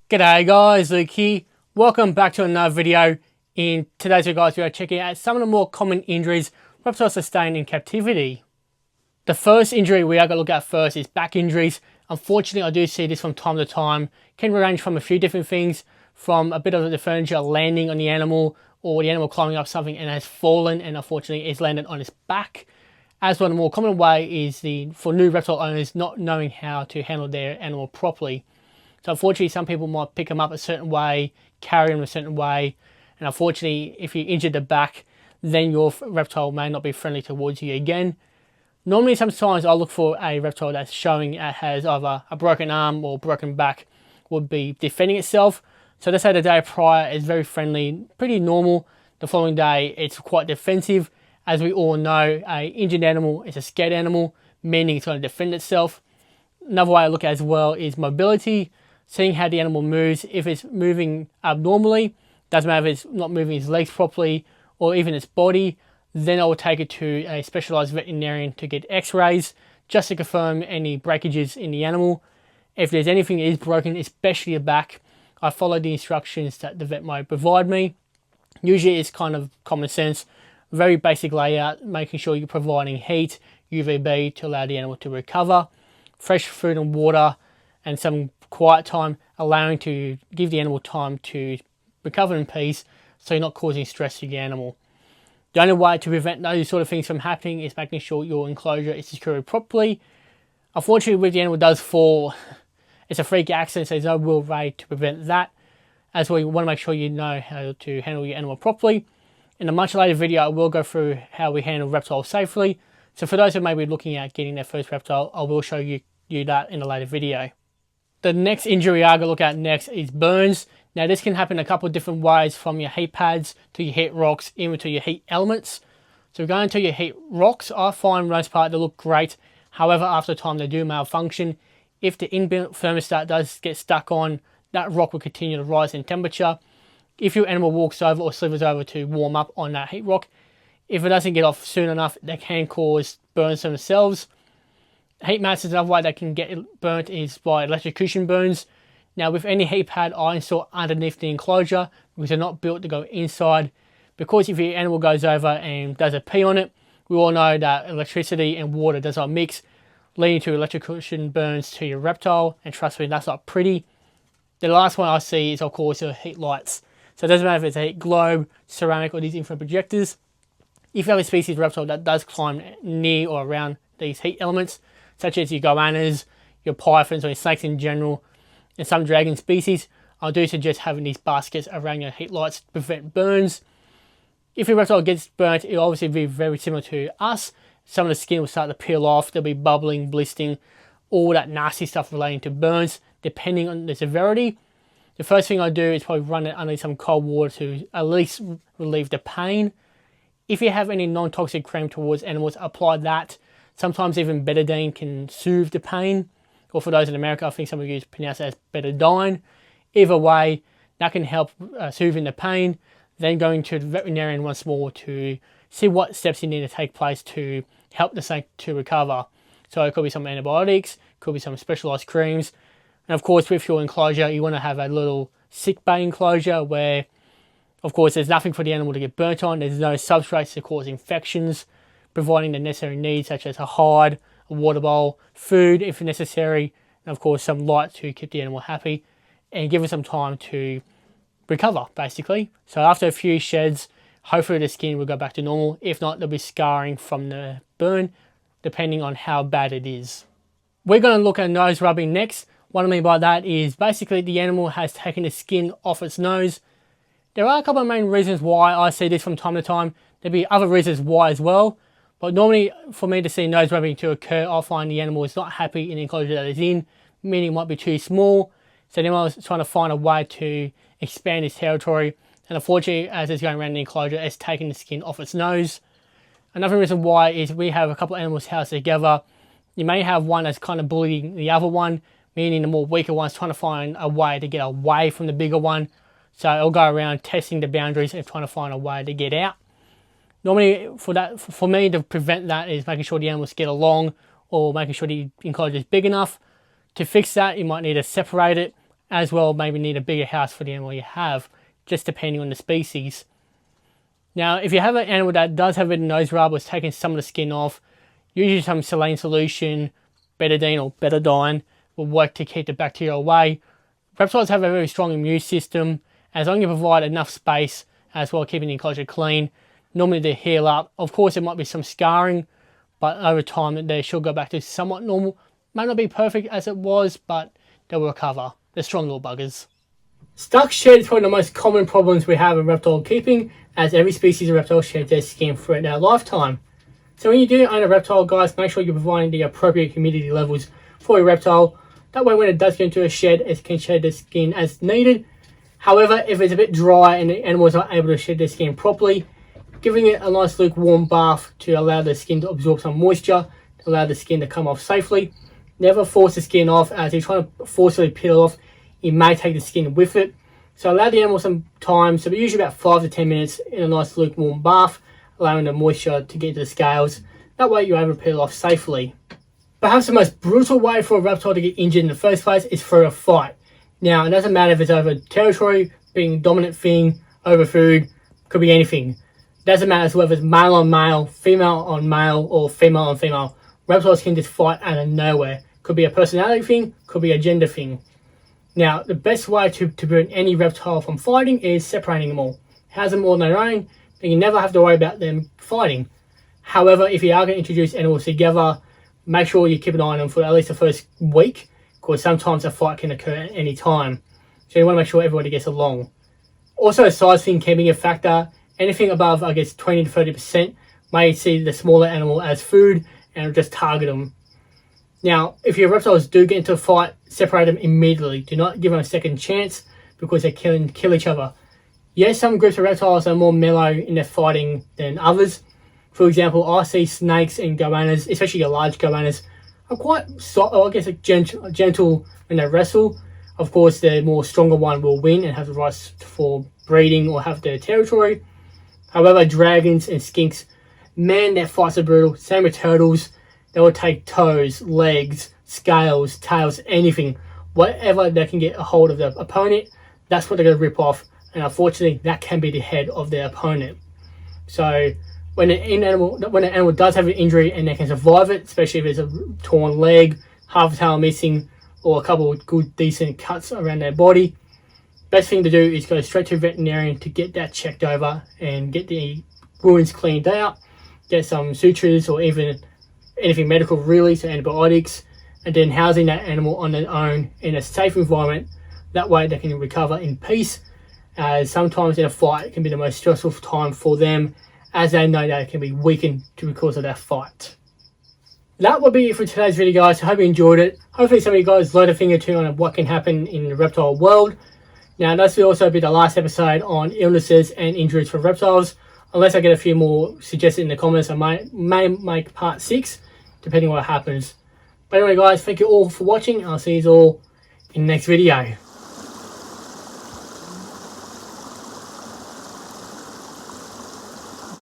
G'day guys, Luke here. Welcome back to another video. In today's video guys, we are checking out some of the more common injuries reptiles sustain in captivity. The first injury we are going to look at first is back injuries. Unfortunately, I do see this from time to time. Can range from a few different things, from a bit of the furniture landing on the animal, or the animal climbing up something and has fallen and unfortunately is landed on its back. As one more common way is for new reptile owners not knowing how to handle their animal properly. So unfortunately, some people might pick them up a certain way, carry them a certain way, and unfortunately, if you injure the back, then your reptile may not be friendly towards you again. Normally, sometimes I look for a reptile that's showing it has either a broken arm or broken back, would be defending itself. So let's say the day prior is very friendly, pretty normal. The following day, it's quite defensive. As we all know, an injured animal is a scared animal, meaning it's going to defend itself. Another way I look at as well is mobility. Seeing how the animal moves. If it's moving abnormally, doesn't matter if it's not moving its legs properly or even its body, then I will take it to a specialized veterinarian to get x-rays just to confirm any breakages in the animal. If there's anything that is broken, especially a back, I follow the instructions that the vet might provide me. Usually it's kind of common sense, very basic layout, making sure you're providing heat, UVB to allow the animal to recover, fresh food and water, and some quiet time, allowing to give the animal time to recover in peace so you're not causing stress to the animal. The only way to prevent those sort of things from happening is making sure your enclosure is secured properly. Unfortunately, if the animal does fall, it's a freak accident, so there's no real way to prevent that. As well, you want to make sure you know how to handle your animal properly. In a much later video, I will go through how we handle reptiles safely. So for those who may be looking at getting their first reptile, I will show you that in a later video. The next injury I'm going to look at next is burns. Now this can happen a couple of different ways, from your heat pads to your heat rocks, even to your heat elements. So going to your heat rocks, I find for the most part they look great. However, after time they do malfunction. If the inbuilt thermostat does get stuck on, that rock will continue to rise in temperature. If your animal walks over or slithers over to warm up on that heat rock, if it doesn't get off soon enough, they can cause burns themselves. Heat mats is another way that can get burnt is by electrocution burns. Now with any heat pad I install underneath the enclosure, because they're not built to go inside, because if your animal goes over and does a pee on it, we all know that electricity and water does not mix, leading to electrocution burns to your reptile, and trust me, that's not pretty. The last one I see is of course your heat lights. So it doesn't matter if it's a heat globe, ceramic, or these infrared projectors. If you have a species of reptile that does climb near or around these heat elements, such as your goannas, your pythons, or your snakes in general, and some dragon species, I do suggest having these baskets around your heat lights to prevent burns. If your reptile gets burnt, it'll obviously be very similar to us. Some of the skin will start to peel off, there'll be bubbling, blistering, all that nasty stuff relating to burns, depending on the severity. The first thing I do is probably run it under some cold water to at least relieve the pain. If you have any non-toxic cream towards animals, apply that. Sometimes even betadine can soothe the pain. Or for those in America, I think some of you pronounce it as betadine. Either way, that can help soothing the pain. Then going to the veterinarian once more to see what steps you need to take place to help the snake to recover. So it could be some antibiotics, could be some specialized creams. And of course, with your enclosure, you want to have a little sick bay enclosure where, of course, there's nothing for the animal to get burnt on. There's no substrates to cause infections, providing the necessary needs such as a hide, a water bowl, food if necessary, and of course some light to keep the animal happy and give it some time to recover basically. So after a few sheds, hopefully the skin will go back to normal. If not, there'll be scarring from the burn depending on how bad it is. We're going to look at nose rubbing next. What I mean by that is basically the animal has taken the skin off its nose. There are a couple of main reasons why I see this from time to time. There'll be other reasons why as well. But normally, for me to see nose rubbing to occur, I find the animal is not happy in the enclosure that it's in, meaning it might be too small. So the animal is trying to find a way to expand its territory. And unfortunately, as it's going around the enclosure, it's taking the skin off its nose. Another reason why is we have a couple of animals housed together. You may have one that's kind of bullying the other one, meaning the more weaker one's trying to find a way to get away from the bigger one. So it'll go around testing the boundaries and trying to find a way to get out. Normally, for me to prevent that is making sure the animals get along, or making sure the enclosure is big enough. To fix that, you might need to separate it, as well maybe need a bigger house for the animal you have, just depending on the species. Now, if you have an animal that does have a nose rub or is taking some of the skin off, usually some saline solution, betadine or betadine, will work to keep the bacteria away. Reptiles have a very strong immune system. As long as you provide enough space, as well keeping the enclosure clean, normally they heal up. Of course, there might be some scarring, but over time they should go back to somewhat normal. Might not be perfect as it was, but they will recover. They're strong little buggers. Stuck shed is probably the most common problems we have in reptile keeping, as every species of reptile sheds their skin throughout their lifetime. So when you do own a reptile, guys, make sure you're providing the appropriate humidity levels for your reptile. That way when it does get into a shed, it can shed the skin as needed. However, if it's a bit dry and the animal is not able to shed their skin properly, giving it a nice lukewarm bath to allow the skin to absorb some moisture, to allow the skin to come off safely. Never force the skin off, as you're trying to forcibly peel off, it may take the skin with it. So allow the animal some time, so usually about 5 to 10 minutes in a nice lukewarm bath, allowing the moisture to get to the scales. That way you're able to peel off safely. Perhaps the most brutal way for a reptile to get injured in the first place is through a fight. Now, it doesn't matter if it's over territory, being a dominant thing, over food, could be anything. It doesn't matter whether it's male on male, female on male, or female on female. Reptiles can just fight out of nowhere. Could be a personality thing, could be a gender thing. Now, the best way to prevent any reptile from fighting is separating them all. House them all on their own, then you never have to worry about them fighting. However, if you are going to introduce animals together, make sure you keep an eye on them for at least the first week, because sometimes a fight can occur at any time. So you want to make sure everybody gets along. Also, size thing can be a factor. Anything above, I guess, 20 to 30% may see the smaller animal as food and just target them. Now, if your reptiles do get into a fight, separate them immediately. Do not give them a second chance, because they kill each other. Yes, some groups of reptiles are more mellow in their fighting than others. For example, I see snakes and goannas, especially your large goannas, are quite soft, I guess, gentle when they wrestle. Of course, the more stronger one will win and have the rights for breeding or have their territory. However, dragons and skinks, man, their fights are brutal. Same with turtles. They will take toes, legs, scales, tails, anything. Whatever they can get a hold of the opponent, that's what they're going to rip off. And unfortunately, that can be the head of their opponent. So when an animal does have an injury and they can survive it, especially if it's a torn leg, half a tail missing, or a couple of good decent cuts around their body, best thing to do is go straight to a veterinarian to get that checked over and get the wounds cleaned out, get some sutures or even anything medical really, so antibiotics, and then housing that animal on their own in a safe environment. That way they can recover in peace, as sometimes in a fight it can be the most stressful time for them, as they know that it can be weakened because of that fight. That will be it for today's video, guys. I hope you enjoyed it. Hopefully some of you guys learned a thing or two on what can happen in the reptile world. Now, this will also be the last episode on illnesses and injuries for reptiles. Unless I get a few more suggested in the comments, I may make part 6, depending on what happens. But anyway, guys, thank you all for watching. I'll see you all in the next video.